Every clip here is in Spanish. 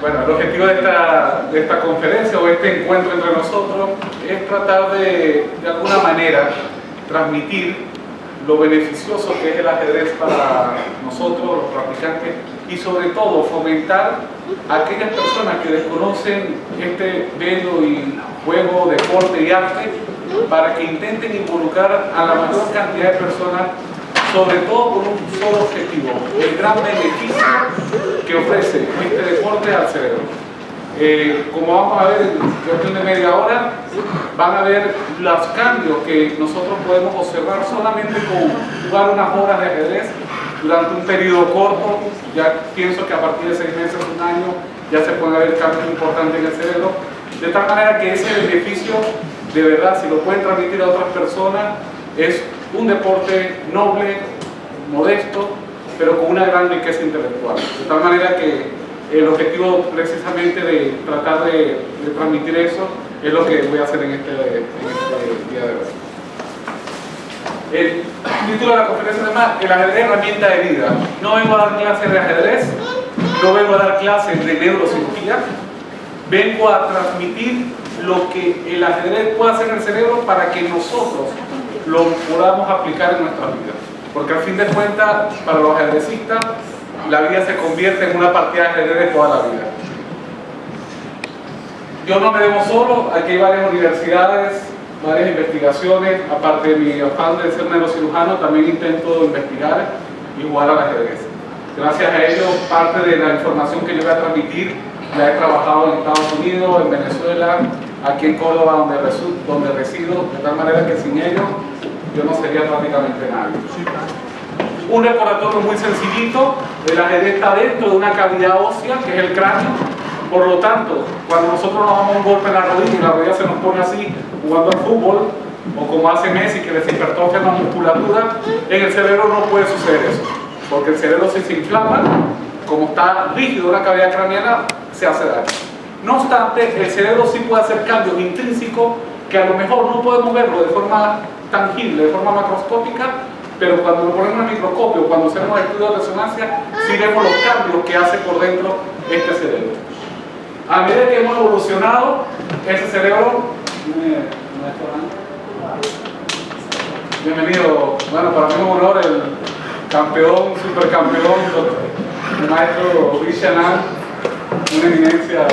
Bueno, el objetivo de esta conferencia o este encuentro entre nosotros es tratar de alguna manera transmitir lo beneficioso que es el ajedrez para nosotros, los practicantes, y sobre todo fomentar a aquellas personas que desconocen este bello y juego, deporte y arte, para que intenten involucrar a la mayor cantidad de personas, sobre todo con un solo objetivo: el gran beneficio que ofrece este deporte al cerebro. Como vamos a ver en cuestión de media hora, van a ver los cambios que nosotros podemos observar solamente con jugar unas horas de ajedrez durante un periodo corto. Ya pienso que a partir de 6 meses, un año, ya se pueden ver cambios importantes en el cerebro, de tal manera que ese beneficio, de verdad, si lo pueden transmitir a otras personas, es un deporte noble, modesto, pero con una gran riqueza intelectual. De tal manera que el objetivo precisamente de tratar de transmitir eso es lo que voy a hacer en este día de hoy. El título de la conferencia se llama El ajedrez, herramienta de vida. No vengo a dar clases de ajedrez, no vengo a dar clases de neurocirugía, vengo a transmitir lo que el ajedrez puede hacer en el cerebro para que nosotros lo podamos aplicar en nuestra vida. Porque al fin de cuentas, para los ajedrecistas, la vida se convierte en una partida de ajedrez de toda la vida. Yo no me debo solo, aquí hay varias universidades, varias investigaciones. Aparte de mi afán de ser neurocirujano, también intento investigar y jugar al ajedrez. Gracias a ello, parte de la información que yo voy a transmitir la he trabajado en Estados Unidos, en Venezuela, aquí en Córdoba, donde resido, de tal manera que sin ello yo no sería prácticamente nadie. Un recordatorio muy sencillito: el ajedrez está dentro de una cavidad ósea que es el cráneo. Por lo tanto, cuando nosotros nos damos un golpe en la rodilla y la rodilla se nos pone así jugando al fútbol, o como hace Messi, que les hipertrofia la musculatura, en el cerebro no puede suceder eso, porque el cerebro se inflama, como está rígido una cavidad craneana, se hace daño. No obstante, el cerebro sí puede hacer cambios intrínsecos que a lo mejor no podemos verlo de forma tangible, de forma macroscópica, pero cuando lo ponemos en el microscopio, cuando hacemos estudios de resonancia, sí vemos los cambios que hace por dentro este cerebro. A medida que hemos evolucionado, ese cerebro... Bienvenido. Bueno, para mí es un honor, el campeón, supercampeón, el maestro Luis Chanal, una eminencia.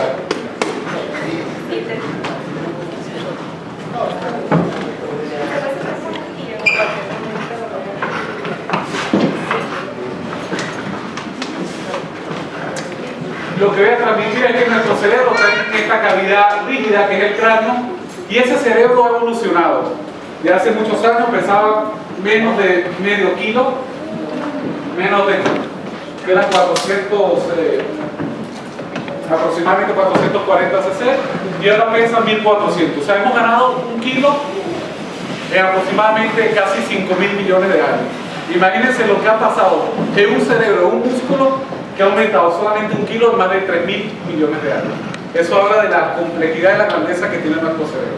Lo que voy a transmitir es que nuestro cerebro está en esta cavidad rígida que es el cráneo, y ese cerebro ha evolucionado. De hace muchos años pesaba menos de medio kilo, menos de, que eran 400, aproximadamente 440 cc, y ahora pesa 1400. O sea, hemos ganado 1 kilo en aproximadamente casi 5.000 millones de años. Imagínense lo que ha pasado en un cerebro, un músculo, que ha aumentado solamente 1 kilo en más de 3.000 millones de años. Eso habla de la complejidad y la grandeza que tiene nuestro cerebro.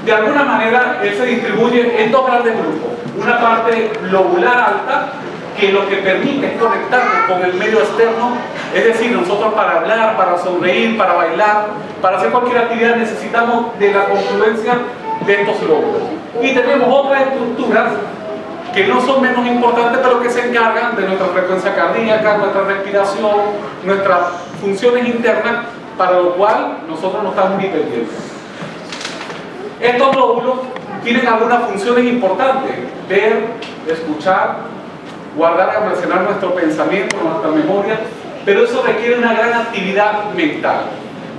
De alguna manera, él se distribuye en 2 grandes grupos. Una parte lobular alta, que lo que permite es conectarnos con el medio externo, es decir, nosotros para hablar, para sonreír, para bailar, para hacer cualquier actividad necesitamos de la confluencia de estos lóbulos. Y tenemos otras estructuras que no son menos importantes, pero que se encargan de nuestra frecuencia cardíaca, nuestra respiración, nuestras funciones internas, para lo cual nosotros no estamos ni pendientes. Estos lóbulos tienen algunas funciones importantes: ver, escuchar, guardar y almacenar nuestro pensamiento, nuestra memoria, pero eso requiere una gran actividad mental.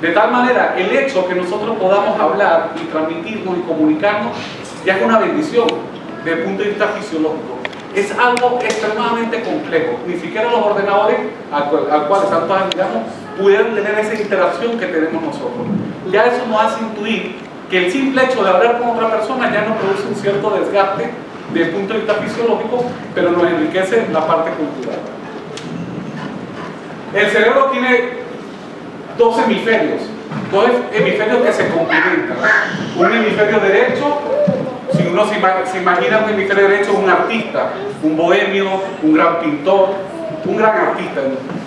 De tal manera, el hecho que nosotros podamos hablar y transmitirnos y comunicarnos ya es una bendición desde el punto de vista fisiológico. Es algo extremadamente complejo. Ni siquiera los ordenadores al cual tantos admiramos pudieran tener esa interacción que tenemos nosotros. Ya eso nos hace intuir que el simple hecho de hablar con otra persona ya nos produce un cierto desgaste desde el punto de vista fisiológico, pero nos enriquece la parte cultural. El cerebro tiene 2 hemisferios, 2 hemisferios que se complementan. Un hemisferio derecho, si uno se imagina un hemisferio derecho, un artista, un bohemio, un gran pintor, un gran artista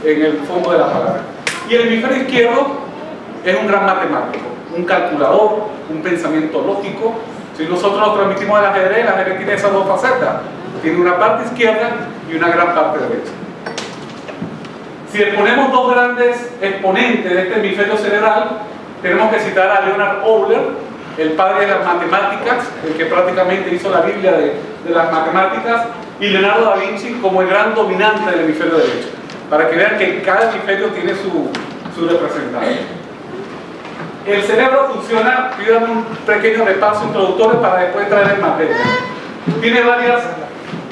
en el fondo de la palabra. Y el hemisferio izquierdo es un gran matemático, un calculador, un pensamiento lógico. Si nosotros lo transmitimos al ajedrez, el ajedrez tiene esas dos facetas. Tiene una parte izquierda y una gran parte derecha. Si exponemos dos grandes exponentes de este hemisferio cerebral, tenemos que citar a Leonard Euler, el padre de las matemáticas, el que prácticamente hizo la Biblia de las matemáticas, y Leonardo da Vinci como el gran dominante del hemisferio derecho, para que vean que cada hemisferio tiene su representante. El cerebro funciona, pidan un pequeño repaso introductorio para después entrar en materia. Tiene varias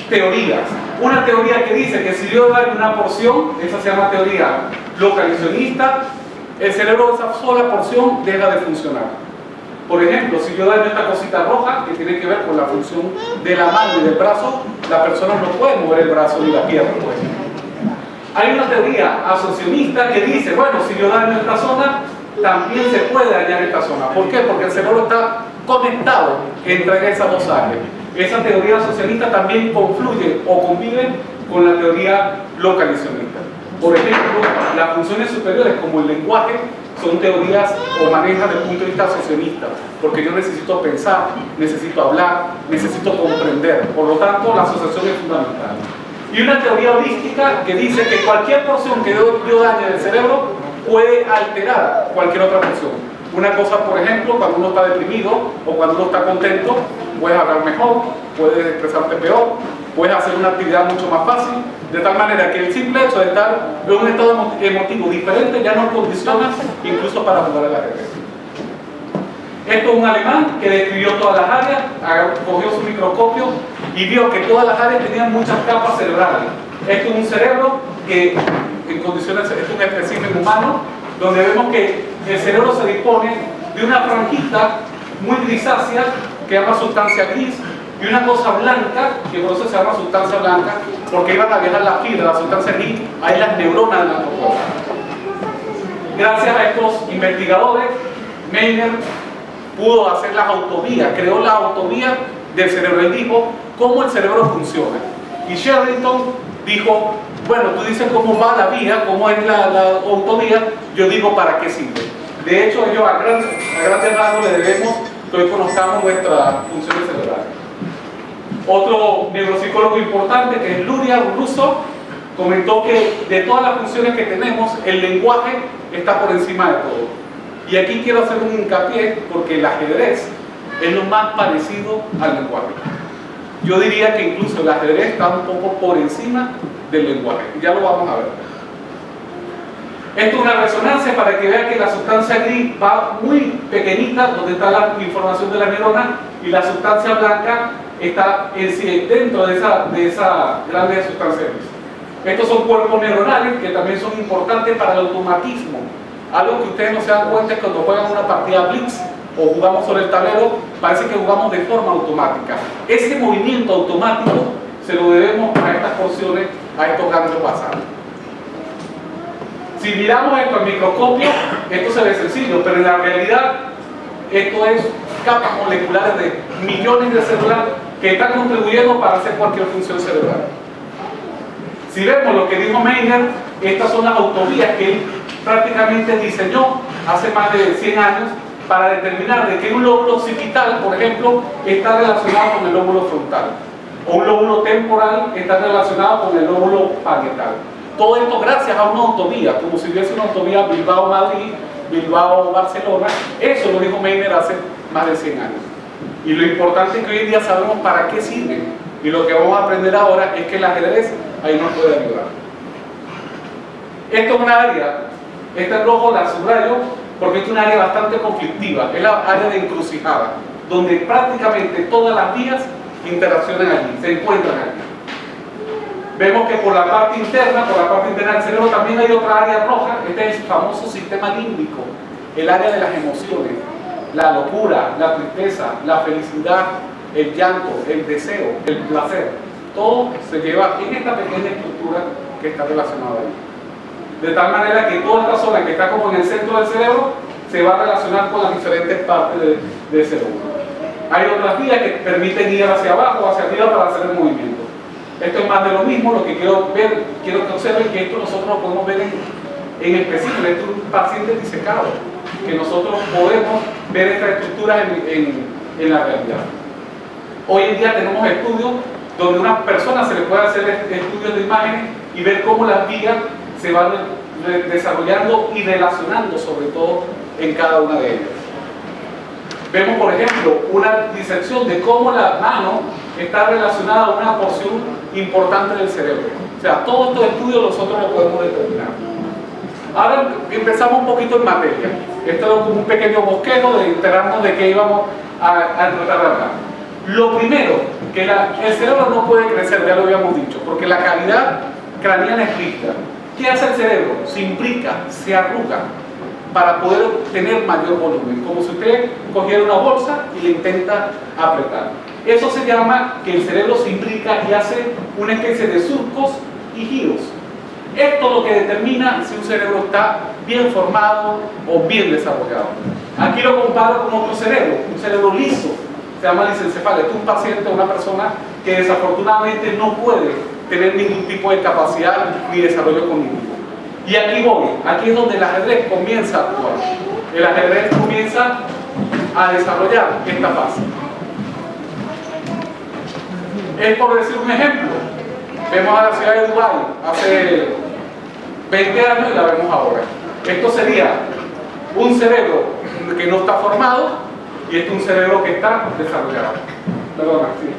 teorías. Una teoría que dice que si yo doy una porción, esa se llama teoría localizacionista, el cerebro de esa sola porción deja de funcionar. Por ejemplo, si yo daño esta cosita roja, que tiene que ver con la función de la mano y del brazo, la persona no puede mover el brazo ni la pierna, por ejemplo. Hay una teoría asociacionista que dice, bueno, si yo daño esta zona, también se puede dañar esta zona. ¿Por qué? Porque el cerebro está conectado entre esas dos áreas. Esa teoría asociacionista también confluye o convive con la teoría localizacionista. Por ejemplo, las funciones superiores como el lenguaje son teorías o manejan desde el punto de vista asociacionista, porque yo necesito pensar, necesito hablar, necesito comprender. Por lo tanto, la asociación es fundamental. Y una teoría holística que dice que cualquier porción que yo dañe del cerebro puede alterar cualquier otra porción. Una cosa, por ejemplo, cuando uno está deprimido o cuando uno está contento, puedes hablar mejor, puedes expresarte peor, puedes hacer una actividad mucho más fácil, de tal manera que el simple hecho de estar en un estado emotivo diferente ya nos condiciona incluso para jugar al ajedrez. Esto es un alemán que describió todas las áreas, cogió su microscopio y vio que todas las áreas tenían muchas capas cerebrales. Esto es un cerebro que en condiciones, es un espécimen humano, donde vemos que el cerebro se dispone de una franjita muy grisácea que se llama sustancia gris y una cosa blanca, que por eso se llama sustancia blanca, porque iban a viajar las fibras, la sustancia gris, hay las neuronas de la neurona. Gracias a estos investigadores, Meiner pudo hacer las autovías, creó la autovía del cerebro. Él dijo cómo el cerebro funciona. Y Sherrington dijo, bueno, tú dices cómo va la vía, cómo es la autovía, yo digo para qué sirve. De hecho, ellos a grandes rasgos le debemos que hoy conozcamos nuestras funciones cerebrales. Otro neuropsicólogo importante, que es Luria Russo, comentó que de todas las funciones que tenemos, el lenguaje está por encima de todo. Y aquí quiero hacer un hincapié porque el ajedrez es lo más parecido al lenguaje. Yo diría que incluso el ajedrez está un poco por encima del lenguaje. Ya lo vamos a ver. Esto es una resonancia para que vean que la sustancia gris va muy pequeñita, donde está la información de la neurona, y la sustancia blanca está dentro de esa grande sustancia gris. Estos son cuerpos neuronales que también son importantes para el automatismo. Algo que ustedes no se dan cuenta es cuando juegan una partida blitz o jugamos sobre el tablero, parece que jugamos de forma automática. Ese movimiento automático se lo debemos a estas porciones, a estos grandes basales. Si miramos esto al microscopio, esto se ve sencillo, pero en la realidad esto es capas moleculares de millones de células que están contribuyendo para hacer cualquier función cerebral. Si vemos lo que dijo Meiner, estas son las autovías que él prácticamente diseñó hace más de 100 años para determinar de que un lóbulo occipital, por ejemplo, está relacionado con el lóbulo frontal, o un lóbulo temporal está relacionado con el lóbulo parietal. Todo esto gracias a una autovía, como si hubiese una autovía Bilbao-Madrid, Bilbao-Barcelona. Eso lo dijo Meiner hace más de 100 años. Y lo importante es que hoy en día sabemos para qué sirven. Y lo que vamos a aprender ahora es que el ajedrez ahí nos puede ayudar. Esto es una área, esta en rojo la subrayo porque es una área bastante conflictiva, es la área de encrucijada, donde prácticamente todas las vías interaccionan allí, se encuentran allí. Vemos que por la parte interna del cerebro también hay otra área roja, este es el famoso sistema límbico, el área de las emociones, la locura, la tristeza, la felicidad, el llanto, el deseo, el placer. Todo se lleva en esta pequeña estructura que está relacionada ahí. De tal manera que toda esta zona que está como en el centro del cerebro se va a relacionar con las diferentes partes del cerebro. Hay otras vías que permiten ir hacia abajo o hacia arriba para hacer el movimiento. Esto es más de lo mismo. Lo que quiero que observen que esto nosotros lo podemos ver en específico, este es un paciente disecado, que nosotros podemos ver estas estructuras en la realidad. Hoy en día tenemos estudios donde a una persona se le puede hacer estudios de imágenes y ver cómo las vías se van desarrollando y relacionando sobre todo en cada una de ellas. Vemos, por ejemplo, una disección de cómo la mano está relacionada a una porción importante del cerebro. O sea, todos estos estudios nosotros lo podemos determinar. Ahora empezamos un poquito en materia. Esto es como un pequeño bosquejo de enterarnos de qué íbamos a tratar de hablar. Lo primero, que el cerebro no puede crecer, ya lo habíamos dicho, porque la cavidad craneana es rígida. ¿Qué hace el cerebro? Se imbrica, se arruga para poder tener mayor volumen, como si usted cogiera una bolsa y le intenta apretar. Eso se llama que el cerebro se imbrica y hace una especie de surcos y giros. Esto es lo que determina si un cerebro está bien formado o bien desarrollado. Aquí lo comparo con otro cerebro, un cerebro liso, se llama lisencefalo. Este es un paciente, una persona que desafortunadamente no puede tener ningún tipo de capacidad ni desarrollo cognitivo. Y aquí voy, aquí es donde el ajedrez comienza a actuar. El ajedrez comienza a desarrollar esta fase. Es por decir un ejemplo, vemos a la ciudad de Dubái hace 20 años y la vemos ahora. Esto sería un cerebro que no está formado y este es un cerebro que está desarrollado. Perdona, sí.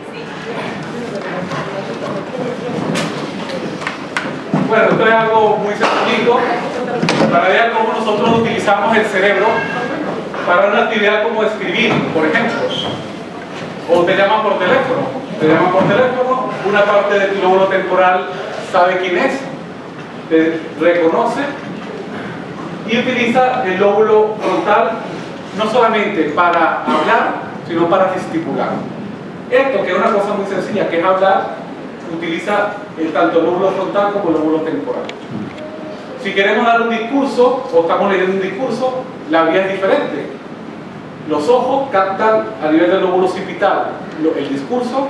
Bueno, esto es algo muy sencillo para ver cómo nosotros utilizamos el cerebro para una actividad como escribir, por ejemplo. O te llaman por teléfono. Te llaman por teléfono, una parte de tu lóbulo temporal sabe quién es, te reconoce y utiliza el lóbulo frontal no solamente para hablar, sino para gesticular. Esto, que es una cosa muy sencilla, que es hablar, utiliza tanto el lóbulo frontal como el lóbulo temporal. Si queremos dar un discurso o estamos leyendo un discurso, la vía es diferente. Los ojos captan a nivel del lóbulo occipital el discurso.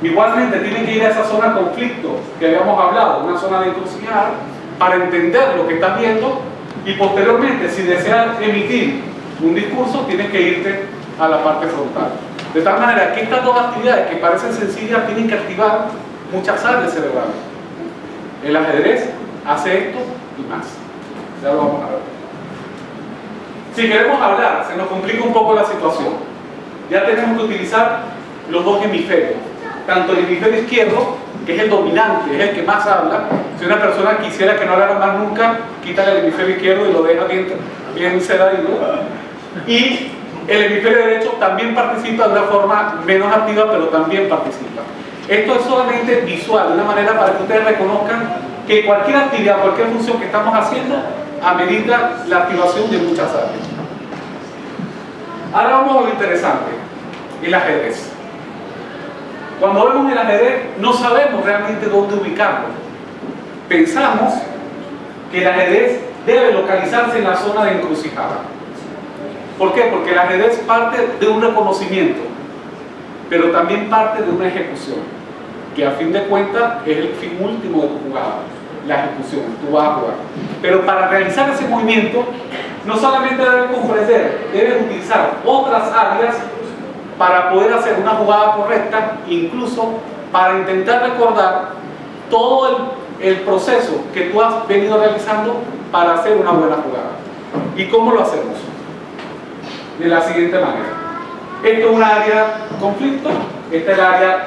Igualmente tienen que ir a esa zona de conflicto que habíamos hablado, una zona de encrucijada, para entender lo que estás viendo y posteriormente, si deseas emitir un discurso, tienes que irte a la parte frontal. De tal manera que estas dos actividades que parecen sencillas tienen que activar muchas áreas cerebrales. El ajedrez hace esto y más. Ya lo vamos a ver. Si queremos hablar, se nos complica un poco la situación. Ya tenemos que utilizar los dos hemisferios. Tanto el hemisferio izquierdo, que es el dominante, es el que más habla. Si una persona quisiera que no hablara más nunca, quítale el hemisferio izquierdo y lo deja bien sedadito. Y el hemisferio derecho también participa de una forma menos activa, pero también participa. Esto es solamente visual, de una manera para que ustedes reconozcan que cualquier actividad, cualquier función que estamos haciendo, amerita la activación de muchas áreas. Ahora vamos a lo interesante, el ajedrez. Cuando vemos el ajedrez, no sabemos realmente dónde ubicarlo. Pensamos que el ajedrez debe localizarse en la zona de encrucijada. ¿Por qué? Porque el ajedrez parte de un reconocimiento, pero también parte de una ejecución, que a fin de cuentas es el fin último de tu jugada, la ejecución, tú vas a jugar. Pero para realizar ese movimiento, no solamente debes comprender, debes utilizar otras áreas para poder hacer una jugada correcta, incluso para intentar recordar todo el proceso que tú has venido realizando para hacer una buena jugada. ¿Y cómo lo hacemos? De la siguiente manera. Esto es un área de conflicto, esta es el área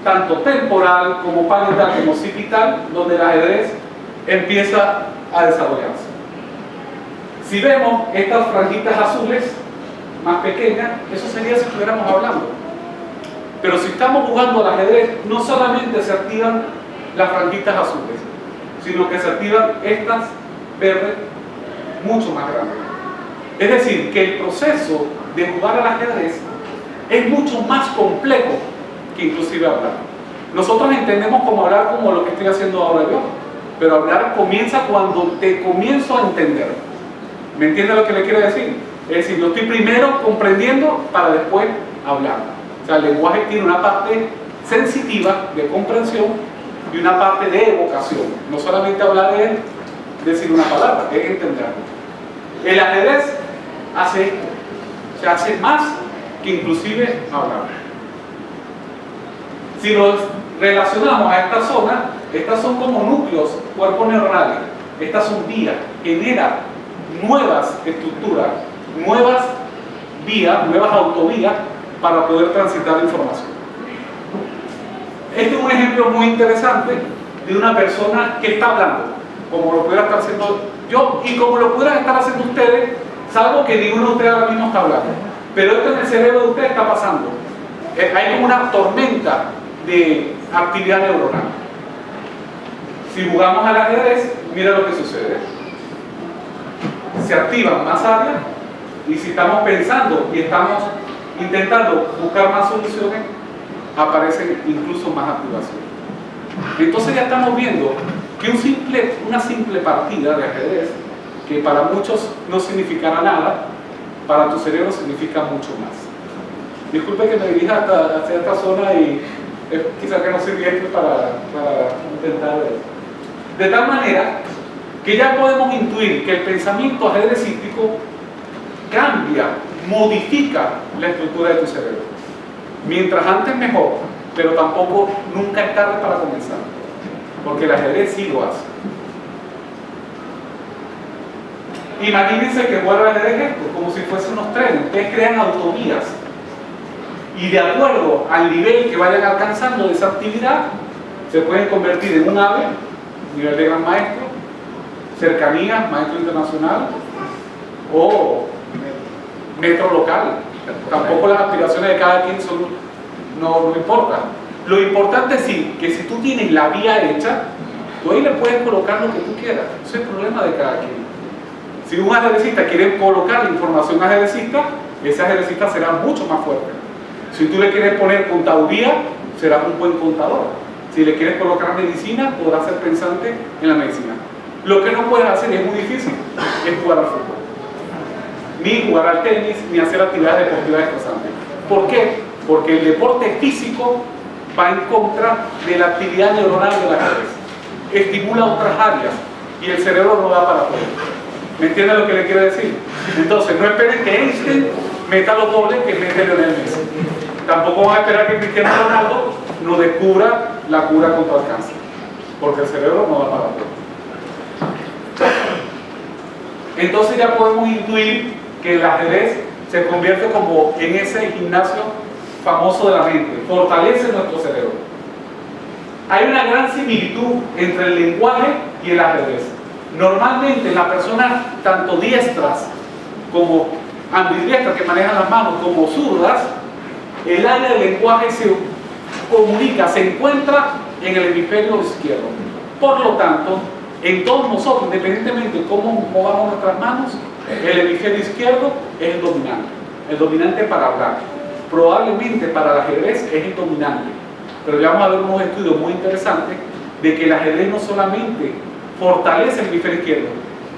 tanto temporal como parietal como occipital, donde el ajedrez empieza a desarrollarse. Si vemos estas franjitas azules más pequeñas, eso sería si estuviéramos hablando. Pero si estamos jugando al ajedrez, no solamente se activan las franjitas azules, sino que se activan estas verdes mucho más grandes. Es decir, que el proceso de jugar al ajedrez es mucho más complejo que inclusive hablar. Nosotros entendemos como hablar como lo que estoy haciendo ahora yo, pero hablar comienza cuando te comienzo a entender. ¿Me entiende lo que le quiero decir? Es decir, lo estoy primero comprendiendo para después hablar. O sea, el lenguaje tiene una parte sensitiva de comprensión y una parte de evocación. No solamente hablar es decir una palabra, es entenderlo. El ajedrez hace esto, se hace más que inclusive hablar. Si los relacionamos a esta zona, estas son como núcleos, cuerpos neuronales, estas son vías, genera nuevas estructuras, nuevas vías, nuevas autovías para poder transitar la información. Este es un ejemplo muy interesante de una persona que está hablando, como lo pudiera estar haciendo yo y como lo pudieran estar haciendo ustedes, salvo que ninguno de ustedes ahora mismo está hablando. Pero esto en el cerebro de ustedes está pasando. Hay como una tormenta de actividad neuronal. Si jugamos al ajedrez, mira lo que sucede. Se activan más áreas y si estamos pensando y estamos intentando buscar más soluciones, aparece incluso más activación. Entonces ya estamos viendo que una simple partida de ajedrez, que para muchos no significará nada, para tu cerebro significa mucho más. Disculpe que me dirija hacia esta zona y quizá que no soy bien para intentar ver. De tal manera que ya podemos intuir que el pensamiento ajedrecístico cambia, modifica la estructura de tu cerebro. Mientras antes mejor, pero tampoco nunca es tarde para comenzar, porque el ajedrez sí lo hace. Imagínense que jugar al ajedrez es esto, como si fuesen unos trenes. Ustedes crean autovías y de acuerdo al nivel que vayan alcanzando de esa actividad, se pueden convertir en un ave, nivel de gran maestro, cercanía, maestro internacional o metro local. Tampoco las aspiraciones de cada quien no importa. Lo importante es sí, que si tú tienes la vía hecha, tú ahí le puedes colocar lo que tú quieras. Ese es el problema de cada quien. Si un ajedrecista quiere colocar la información ajedrecista, ese ajedrecista será mucho más fuerte. Si tú le quieres poner contaduría, serás un buen contador. Si le quieres colocar medicina, podrás ser pensante en la medicina. Lo que no puedes hacer, es muy difícil, es jugar al fútbol, ni jugar al tenis, ni hacer actividades deportivas estresantes. ¿Por qué? Porque el deporte físico va en contra de la actividad neuronal de la cabeza. Estimula otras áreas y el cerebro no da para todo. ¿Me entienden lo que le quiero decir? Entonces, no esperen que Einstein meta los goles que mete Lionel Messi. Tampoco van a esperar que Cristiano Ronaldo no descubra la cura contra el cáncer, porque el cerebro no da para todo. Entonces ya podemos intuir que el ajedrez se convierte como en ese gimnasio famoso de la mente, fortalece nuestro cerebro. Hay una gran similitud entre el lenguaje y el ajedrez. Normalmente las personas, tanto diestras como ambidiestras, que manejan las manos, como zurdas, el área del lenguaje se comunica, se encuentra en el hemisferio izquierdo. Por lo tanto, en todos nosotros, independientemente de cómo movamos nuestras manos, el hemisferio izquierdo es el dominante para hablar. Probablemente para el ajedrez es el dominante, pero ya vamos a ver unos estudios muy interesantes de que el ajedrez no solamente fortalece el hemisferio izquierdo,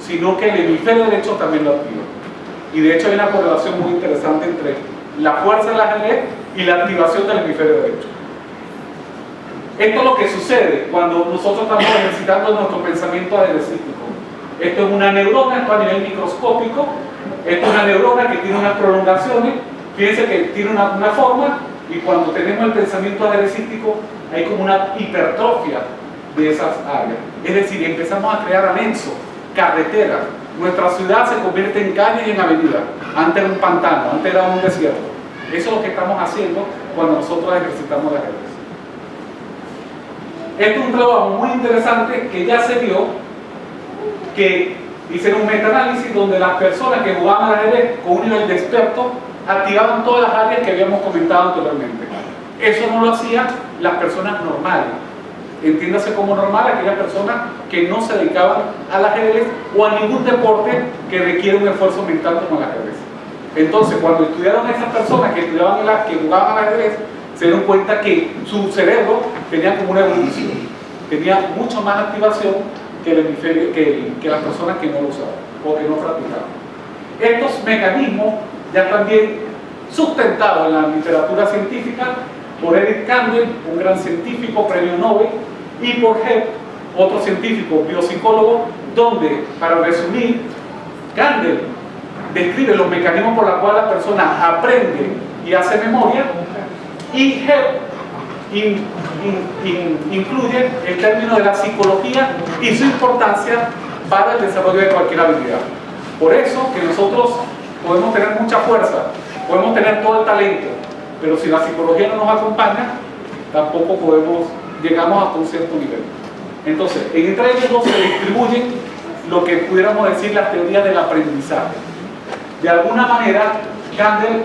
sino que el hemisferio derecho también lo activa. Y de hecho hay una correlación muy interesante entre la fuerza del ajedrez y la activación del hemisferio derecho. Esto es lo que sucede cuando nosotros estamos ejercitando nuestro pensamiento ajedrecístico. Esto es una neurona, esto a nivel microscópico. Esto es una neurona que tiene unas prolongaciones. Fíjense que tiene una forma, y cuando tenemos el pensamiento ajedrecístico hay como una hipertrofia de esas áreas. Es decir, empezamos a crear anexos, carreteras. Nuestra ciudad se convierte en calle y en avenida. Antes era un pantano, antes era un desierto. Eso es lo que estamos haciendo cuando nosotros ejercitamos el ajedrez. Esto es un trabajo muy interesante que ya se vio, que hicieron un metaanálisis donde las personas que jugaban al ajedrez con un nivel de experto activaban todas las áreas que habíamos comentado anteriormente. Eso no lo hacían las personas normales. Entiéndase como normal aquellas personas que no se dedicaban al ajedrez o a ningún deporte que requiere un esfuerzo mental como el ajedrez. Entonces, cuando estudiaron a esas personas que jugaban al ajedrez, se dieron cuenta que su cerebro tenía como una evolución, tenía mucho más activación que el hemisferio, que las personas que no lo usaban o que no practicaban. Estos mecanismos ya están bien sustentados en la literatura científica por Eric Kandel, un gran científico, premio Nobel, y por Hebb, otro científico biopsicólogo, donde, para resumir, Gandel describe los mecanismos por los cuales la persona aprende y hace memoria, y Hebb incluye el término de la psicología y su importancia para el desarrollo de cualquier habilidad. Por eso que nosotros podemos tener mucha fuerza, podemos tener todo el talento, pero si la psicología no nos acompaña, tampoco llegamos hasta un cierto nivel. Entonces, entre ellos dos se distribuyen lo que pudiéramos decir las teorías del aprendizaje. De alguna manera, Gandel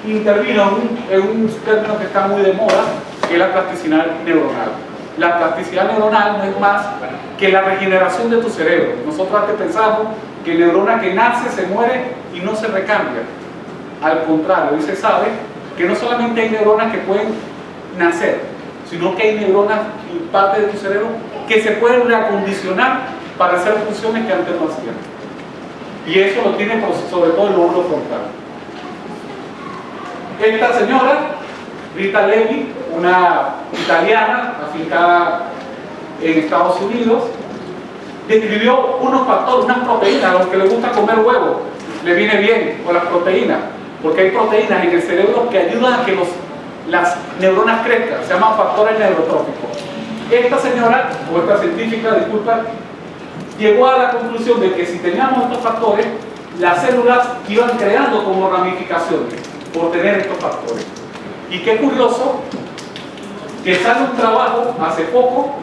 intervino en un término que está muy de moda, que es la plasticidad neuronal. La plasticidad neuronal no es más que la regeneración de tu cerebro. Nosotros antes pensamos que neurona que nace se muere y no se recambia. Al contrario, hoy se sabe que no solamente hay neuronas que pueden nacer, sino que hay neuronas y parte de tu cerebro que se pueden reacondicionar para hacer funciones que antes no hacían. Y eso lo tiene sobre todo el lóbulo frontal. Esta señora, Rita Levi, una italiana afincada en Estados Unidos, describió unos factores, unas proteínas. A los que les gusta comer huevo, le viene bien con las proteínas, porque hay proteínas en el cerebro que ayudan a que las neuronas crezcan, se llaman factores neurotróficos. Esta señora, o esta científica, disculpa, llegó a la conclusión de que si teníamos estos factores, las células iban creando como ramificaciones por tener estos factores. Y qué curioso que sale un trabajo hace poco,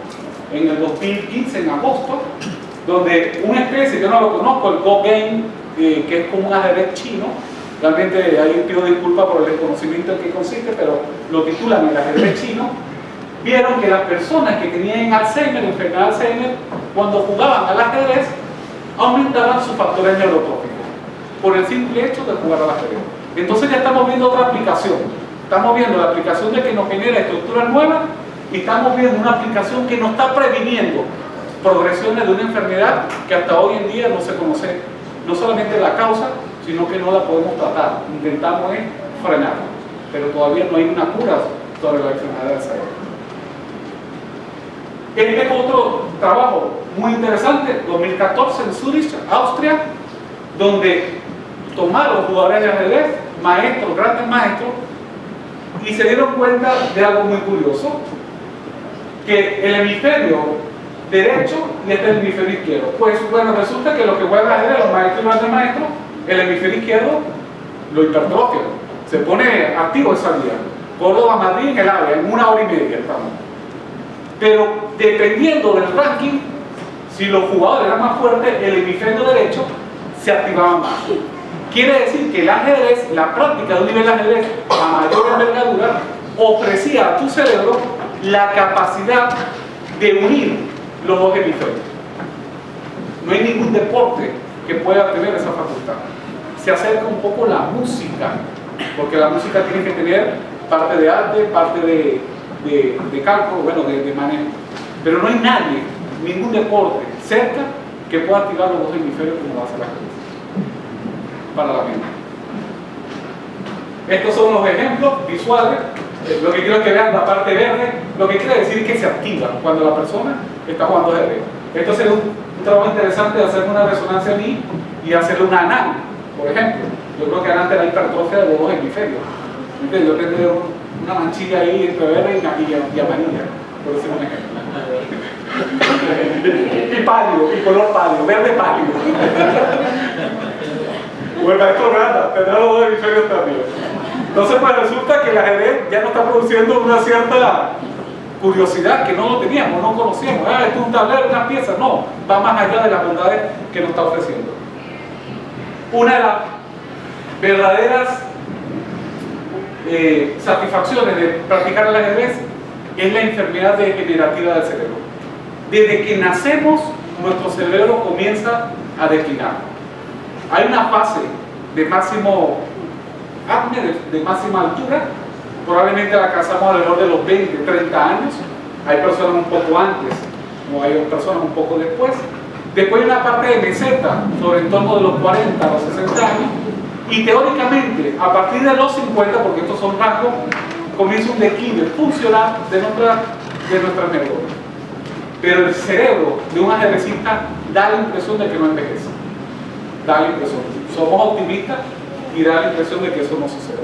en el 2015, en agosto, donde una especie, yo no lo conozco, el Go Game, que es como un ajedrez chino, realmente ahí pido disculpas por el desconocimiento en qué consiste, pero lo titulan el ajedrez chino. Vieron que las personas que tenían Alzheimer, enfermedad de Alzheimer, cuando jugaban al ajedrez, aumentaban sus factores neurotróficos, por el simple hecho de jugar al ajedrez. Entonces ya estamos viendo otra aplicación. Estamos viendo la aplicación de que nos genera estructuras nuevas y estamos viendo una aplicación que nos está previniendo progresiones de una enfermedad que hasta hoy en día no se conoce, no solamente la causa, sino que no la podemos tratar. Intentamos frenarla, pero todavía no hay una cura sobre la enfermedad de Alzheimer. Este es otro trabajo muy interesante, 2014 en Zurich, Austria, donde tomaron jugadores de ajedrez, maestros, grandes maestros, y se dieron cuenta de algo muy curioso, que el hemisferio derecho y el hemisferio izquierdo. Pues bueno, resulta que los que juegan ajedrez, los maestros y grandes maestros, el hemisferio izquierdo lo hipertrofia, se pone activo esa vía. Córdoba-Madrid en el área, en 1 hora y media estamos. Pero dependiendo del ranking, si los jugadores eran más fuertes, el hemisferio derecho se activaba más. Quiere decir que el ajedrez, la práctica de un nivel de ajedrez a mayor envergadura, ofrecía a tu cerebro la capacidad de unir los dos hemisferios. No hay ningún deporte que pueda tener esa facultad. Se acerca un poco la música, porque la música tiene que tener parte de arte, parte de cálculo, bueno, de manejo. Pero no hay nadie, ningún deporte cerca que pueda activar los dos hemisferios como lo hace la ajedrez para la mente. Estos son los ejemplos visuales. Lo que quiero es que vean la parte verde, lo que quiere decir es que se activa cuando la persona está jugando ajedrez. Esto es un trabajo interesante de hacer una resonancia allí y hacerle una ANAN, por ejemplo. Yo creo que ANAN te da hipertrofia de los dos hemisferios. ¿Entiendes? Yo tendré una manchilla ahí entre verde y amarilla, por decir un ejemplo. Y pálido, y color pálido, verde pálido. O el maestro Randa, tendrá los dos hemisferios también. Entonces, pues resulta que el ajedrez ya nos está produciendo una cierta curiosidad que no lo teníamos, no conocíamos. Esto es un tablero, una pieza. No, va más allá de las bondades que nos está ofreciendo. Una de las verdaderas satisfacciones de practicar el ajedrez es la enfermedad degenerativa del cerebro. Desde que nacemos, nuestro cerebro comienza a declinar. Hay una fase de máximo acme, de máxima altura, probablemente la alcanzamos alrededor de los 20, 30 años. Hay personas un poco antes, o hay personas un poco después. Después hay una parte de meseta, sobre en torno de los 40 a los 60 años, y teóricamente, a partir de los 50, porque estos son rangos, comienza un declive funcional de nuestras neuronas. Pero el cerebro de un ajedrecista da la impresión de que no envejece. Da la impresión. Somos optimistas y da la impresión de que eso no sucede.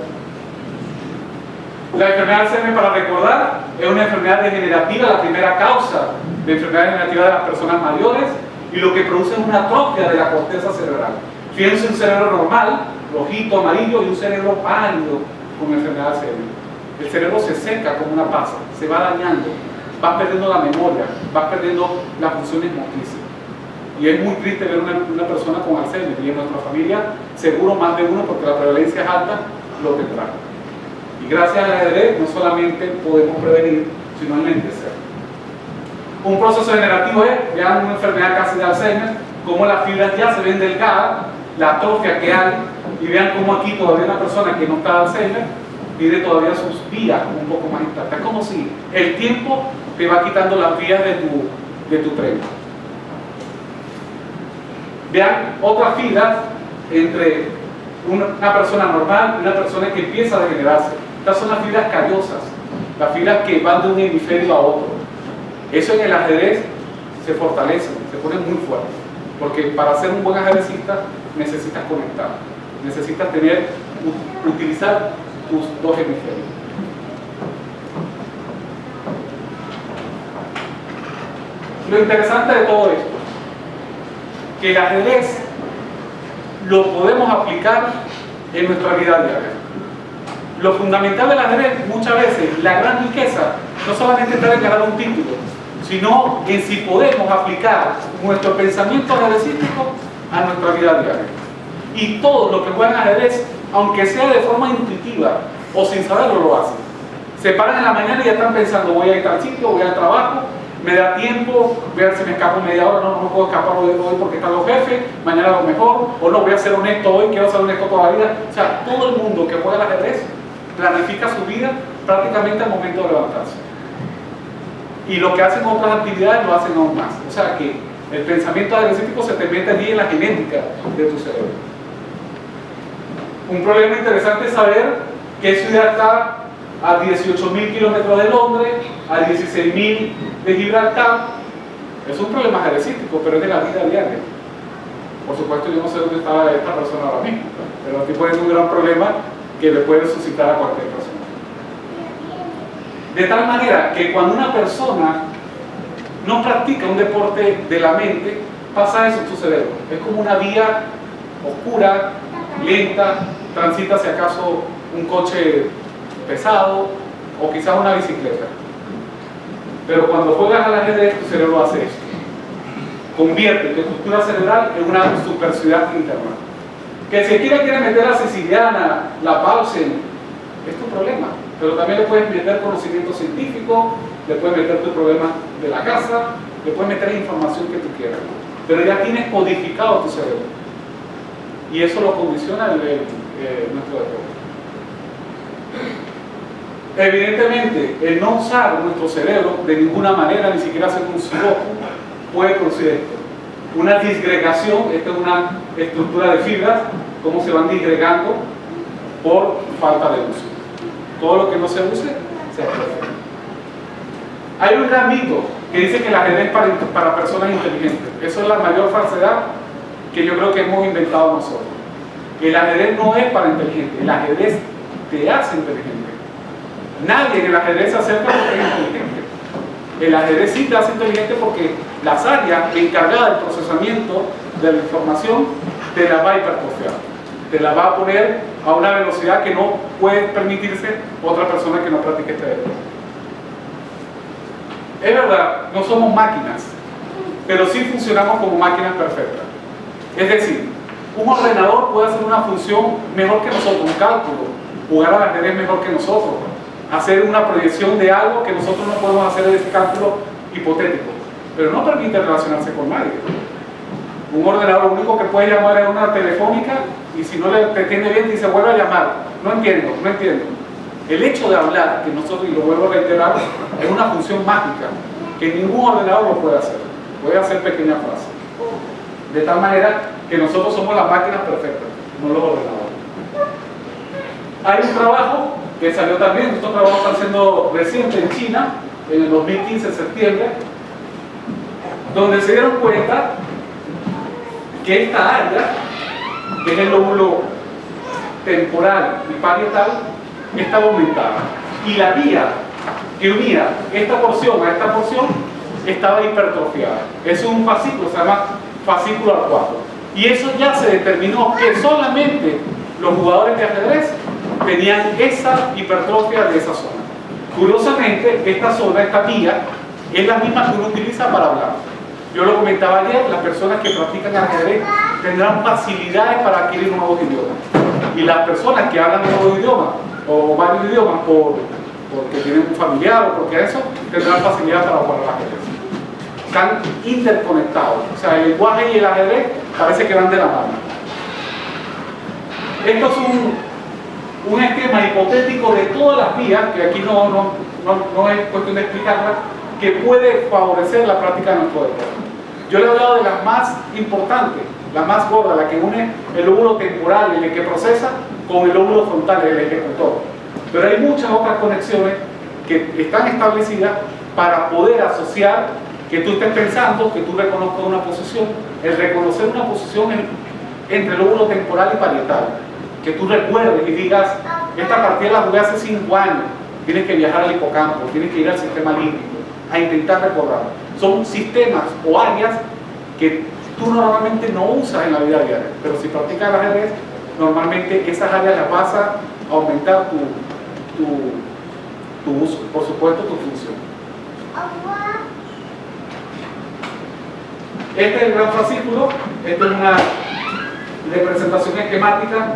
La enfermedad de Alzheimer, para recordar, es una enfermedad degenerativa, la primera causa de enfermedad degenerativa de las personas mayores, y lo que produce es una atrofia de la corteza cerebral. Fíjense, un cerebro normal, rojito, amarillo, y un cerebro pálido con enfermedad de Alzheimer. El cerebro se seca como una pasa, se va dañando, vas perdiendo la memoria, vas perdiendo las funciones motrices. Y es muy triste ver una persona con Alzheimer, y en nuestra familia seguro más de uno, porque la prevalencia es alta, lo tendrá. Y gracias al ajedrez no solamente podemos prevenir, sino enlentecer. Un proceso degenerativo es, vean una enfermedad casi de Alzheimer, cómo las fibras ya se ven delgadas, la atrofia que hay, y vean cómo aquí todavía una persona que no está de Alzheimer tiene todavía sus vías un poco más intactas. Es como si el tiempo te va quitando las vías de tu tren. Vean otras filas entre una persona normal y una persona que empieza a degenerarse. Estas son las filas callosas, las filas que van de un hemisferio a otro. Eso en el ajedrez se fortalece, se pone muy fuerte, porque para ser un buen ajedrecista necesitas conectar, necesitas utilizar tus dos hemisferios. Lo interesante de todo esto, que el ajedrez lo podemos aplicar en nuestra vida diaria. Lo fundamental del ajedrez, muchas veces, la gran riqueza, no solamente está en ganar un título, sino en si podemos aplicar nuestro pensamiento ajedrecístico a nuestra vida diaria. Y todos los que juegan ajedrez, aunque sea de forma intuitiva o sin saberlo, lo hacen. Se paran en la mañana y ya están pensando, voy a ir al sitio, voy al trabajo, me da tiempo, voy a ver si me escapo media hora, no me puedo escapar hoy porque están los jefes, mañana lo mejor, o no, voy a ser honesto hoy, quiero ser honesto toda la vida. O sea, todo el mundo que juega al ajedrez planifica su vida prácticamente al momento de levantarse. Y lo que hacen otras actividades lo hacen aún más. O sea que el pensamiento ajedrecístico se te mete allí en la genética de tu cerebro. Un problema interesante es saber qué ciudad está a 18.000 kilómetros de Londres, a 16.000 de Gibraltar. Es un problema ajedrecístico, pero es de la vida diaria. Por supuesto, yo no sé dónde está esta persona ahora mismo, pero aquí puede ser un gran problema que le puede suscitar a cualquier persona. De tal manera que cuando una persona no practica un deporte de la mente, pasa eso en su cerebro. Es como una vía oscura, lenta, transita si acaso un coche pesado o quizás una bicicleta. Pero cuando juegas al ajedrez, tu cerebro hace esto. Convierte tu estructura cerebral en una superciudad interna. Que si quiere meter la siciliana, la Paulsen, es tu problema. Pero también le puedes meter conocimiento científico, le puedes meter tu problema de la casa, le puedes meter la información que tú quieras. Pero ya tienes codificado tu cerebro. Y eso lo condiciona nuestro deporte. Evidentemente, el no usar nuestro cerebro de ninguna manera, ni siquiera hacer un sudoku, puede producir esto. Una disgregación, esta es una estructura de fibras, cómo se van disgregando por falta de uso. Todo lo que no se use, se atrofia. Hay un gran mito que dice que el ajedrez es para personas inteligentes. Eso es la mayor falsedad que yo creo que hemos inventado nosotros. El ajedrez no es para inteligentes, el ajedrez te hace inteligente. Nadie en el ajedrez se acerca porque es inteligente. El ajedrez sí te hace inteligente porque las áreas encargadas del procesamiento de la información te la va a hipertrofiar, te la va a poner a una velocidad que no puede permitirse otra persona que no practique este deporte. Es verdad, no somos máquinas, pero sí funcionamos como máquinas perfectas. Es decir, un ordenador puede hacer una función mejor que nosotros, un cálculo, jugar al ajedrez mejor que nosotros, hacer una proyección de algo que nosotros no podemos hacer de ese cálculo hipotético, pero no permite relacionarse con nadie. Un ordenador lo único que puede llamar es una telefónica y si no te entiende bien dice vuelve a llamar, no entiendo. El hecho de hablar, que nosotros, y lo vuelvo a reiterar, es una función mágica que ningún ordenador lo puede hacer pequeñas frases, de tal manera que nosotros somos las máquinas perfectas, no los ordenadores. Hay un trabajo que salió también, estos trabajos están siendo recientes en China, en el 2015, en septiembre, donde se dieron cuenta que esta área, que es el lóbulo temporal y parietal, estaba aumentada. Y la vía que unía esta porción a esta porción estaba hipertrofiada. Es un fascículo, se llama fascículo arcuato. Y eso ya se determinó que solamente los jugadores de ajedrez tenían esa hipertrofia de esa zona. Curiosamente, esta zona, esta vía, es la misma que uno utiliza para hablar. Yo lo comentaba ayer, las personas que practican ajedrez tendrán facilidades para adquirir nuevos idiomas. Y las personas que hablan nuevos idiomas, o varios idiomas, porque tienen un familiar o porque eso, tendrán facilidad para jugar al ajedrez. Están interconectados. O sea, el lenguaje y el ajedrez parece que van de la mano. Esto es un esquema hipotético de todas las vías, que aquí no es cuestión de explicarlas, que puede favorecer la práctica de nuestro deporte. Yo le he hablado de las más importantes, la más gorda, la que une el lóbulo temporal, el que procesa, con el lóbulo frontal, el ejecutor. Pero hay muchas otras conexiones que están establecidas para poder asociar que tú estés pensando, que tú reconozcas una posición, el reconocer una posición entre el lóbulo temporal y parietal, que tú recuerdes y digas, esta partida la jugué hace 5 años, tienes que viajar al hipocampo, tienes que ir al sistema límbico, a intentar recordar. Son sistemas o áreas que tú normalmente no usas en la vida diaria, pero si practicas el ajedrez, normalmente esas áreas las vas a aumentar tu uso, por supuesto tu función. Este es el gran fascículo, esta es una representación esquemática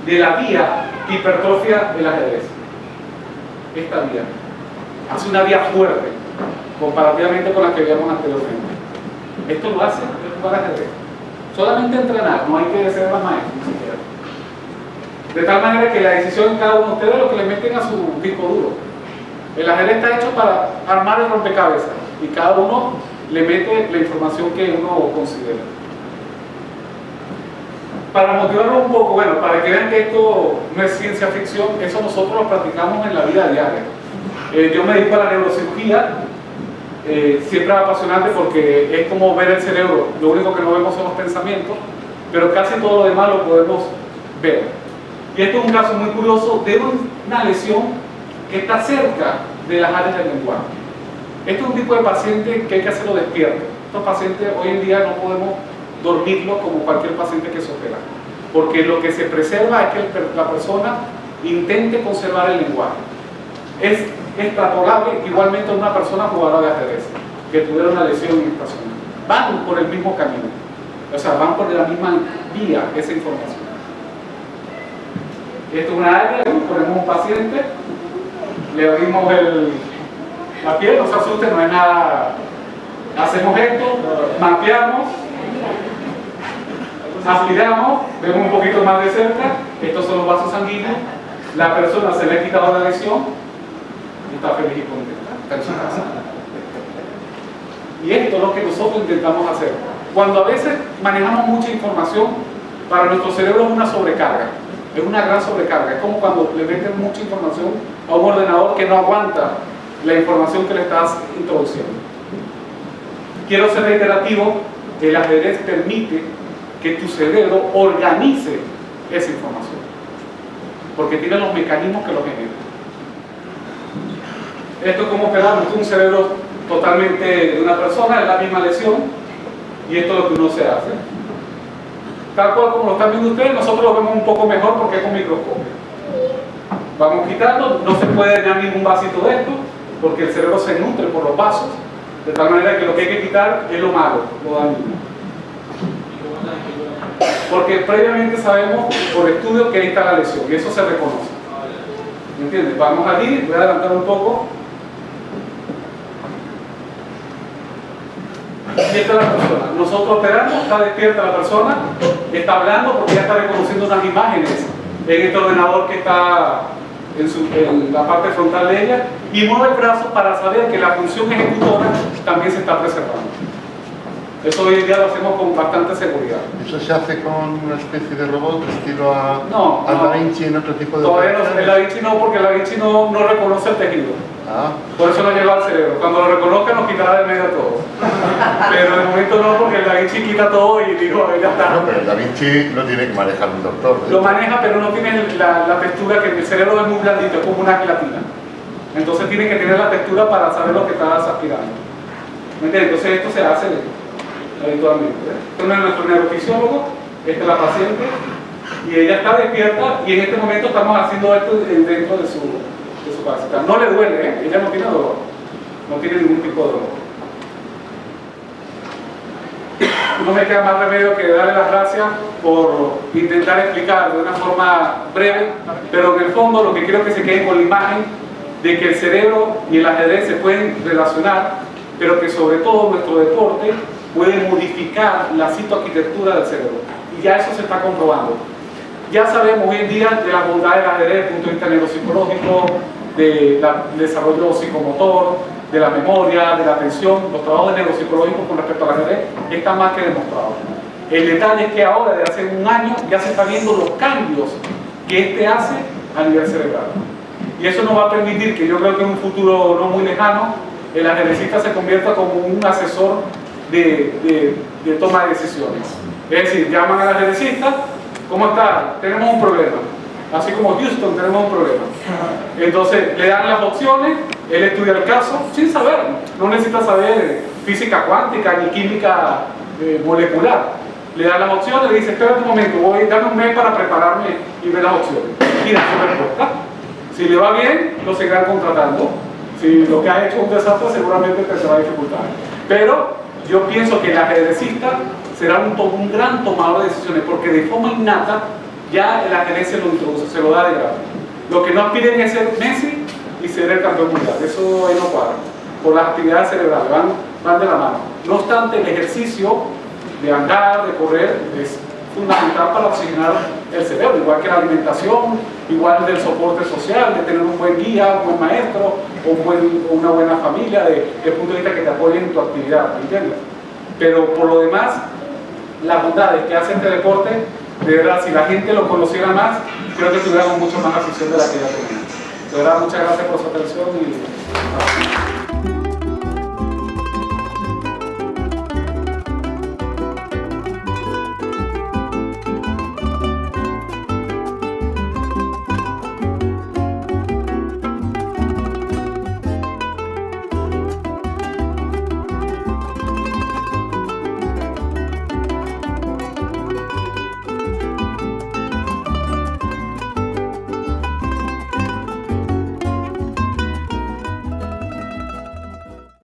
de la vía que hipertrofia del ajedrez. Esta vía hace una vía fuerte comparativamente con la que veíamos anteriormente. Esto lo hace el jugar ajedrez. Solamente entrenar, no hay que ser más maestro ni siquiera. De tal manera que la decisión de cada uno de ustedes es lo que le meten a su disco duro. El ajedrez está hecho para armar el rompecabezas y cada uno le mete la información que uno considera. Para motivarlo un poco, bueno, para que vean que esto no es ciencia ficción, eso nosotros lo practicamos en la vida diaria. Yo me dedico a la neurocirugía, siempre es apasionante porque es como ver el cerebro, lo único que no vemos son los pensamientos, pero casi todo lo demás lo podemos ver. Y esto es un caso muy curioso de una lesión que está cerca de las áreas del lenguaje. Este es un tipo de paciente que hay que hacerlo despierto. Estos pacientes hoy en día no podemos dormirlos como cualquier paciente que se opera, porque lo que se preserva es que la persona intente conservar el lenguaje. Es extrapolable igualmente a una persona jugadora de ajedrez que tuviera una lesión en esta zona. Van por el mismo camino, o sea, van por la misma vía esa información. Esto es una área, ponemos un paciente, le abrimos la piel, no se asusten, no es nada. Hacemos esto, mapeamos, aspiramos, vemos un poquito más de cerca, estos son los vasos sanguíneos, la persona se le ha quitado la lesión y está feliz y contenta, está en su casa. Y esto es lo que nosotros intentamos hacer. Cuando a veces manejamos mucha información, para nuestro cerebro es una sobrecarga, es una gran sobrecarga, es como cuando le meten mucha información a un ordenador que no aguanta la información que le estás introduciendo. Quiero ser reiterativo, el ajedrez permite que tu cerebro organice esa información, porque tiene los mecanismos que lo generan. Esto es como operar un cerebro totalmente de una persona, es la misma lesión, y esto es lo que uno se hace. Tal cual como lo están viendo ustedes, nosotros lo vemos un poco mejor porque es con microscopio. Vamos quitando, no se puede dañar ningún vasito de esto, porque el cerebro se nutre por los vasos, de tal manera que lo que hay que quitar es lo malo, lo dañino. Porque previamente sabemos por estudios que ahí está la lesión y eso se reconoce. ¿Me entiendes? Vamos allí, voy a adelantar un poco. Y esta es la persona. Nosotros operamos, está despierta la persona, está hablando porque ya está reconociendo unas imágenes en este ordenador que está en la parte frontal de ella y mueve el brazo para saber que la función ejecutora también se está preservando. Eso hoy en día lo hacemos con bastante seguridad. ¿Eso se hace con una especie de robot estilo a Da Vinci en otro tipo de todavía no, el Da Vinci no, porque el Da Vinci no reconoce el tejido. Por eso lo lleva al cerebro. Cuando lo reconozca nos quitará del medio todo. pero de momento no, porque el Da Vinci quita todo y dijo, ya está. No, pero el Da Vinci lo tiene que manejar un doctor. Lo maneja, pero no tiene la textura, que el cerebro es muy blandito, es como una gelatina. Entonces tiene que tener la textura para saber lo que estás aspirando. ¿Me entiendes? Entonces esto se hace habitualmente. Este es nuestro neurofisiólogo, esta es la paciente, y ella está despierta, y en este momento estamos haciendo esto dentro de su cabeza. No le duele, ¿eh? Ella no tiene dolor, no tiene ningún tipo de dolor. No me queda más remedio que darle las gracias por intentar explicar de una forma breve, pero en el fondo lo que quiero que se quede con la imagen de que el cerebro y el ajedrez se pueden relacionar, pero que sobre todo nuestro deporte puede modificar la citoarquitectura del cerebro, y ya eso se está comprobando. Ya sabemos hoy en día de las bondades del ajedrez desde el punto de vista neuropsicológico, del desarrollo psicomotor, de la memoria, de la atención. Los trabajos neuropsicológicos con respecto al ajedrez están más que demostrados. El detalle es que ahora, desde hace un año, ya se están viendo los cambios que este hace a nivel cerebral. Y eso nos va a permitir que yo creo que en un futuro no muy lejano, el ajedrecista se convierta como un asesor de toma de decisiones. Es decir, llaman al ajedrecista, ¿cómo está? Tenemos un problema. Así como Houston, tenemos un problema. Entonces le dan las opciones, él estudia el caso sin saber, no necesita saber física cuántica ni química molecular. Le dan las opciones, le dice, espera un momento, voy a darme un mes para prepararme y ver las opciones. Y da su respuesta. Si le va bien, lo seguirán contratando. Si lo que ha hecho es un desastre, seguramente te se va a dificultar. Pero yo pienso que el ajedrecista será un gran tomador de decisiones, porque de forma innata ya el ajedrez se lo introduce, se lo da de gratis. Lo que no aspiren es ser Messi y ser el campeón mundial, eso ahí no cuadra. Por las actividades cerebrales, van de la mano. No obstante, el ejercicio de andar, de correr, es fundamental para oxigenar el cerebro, igual que la alimentación, igual del soporte social, de tener un buen guía, un buen maestro, o una buena familia, desde el punto de vista que te apoyen en tu actividad, ¿me entiendes? Pero por lo demás, las bondades que hace este deporte, de verdad, si la gente lo conociera más, creo que tuviéramos mucho más afición de la que ya tenemos. De verdad, muchas gracias por su atención y...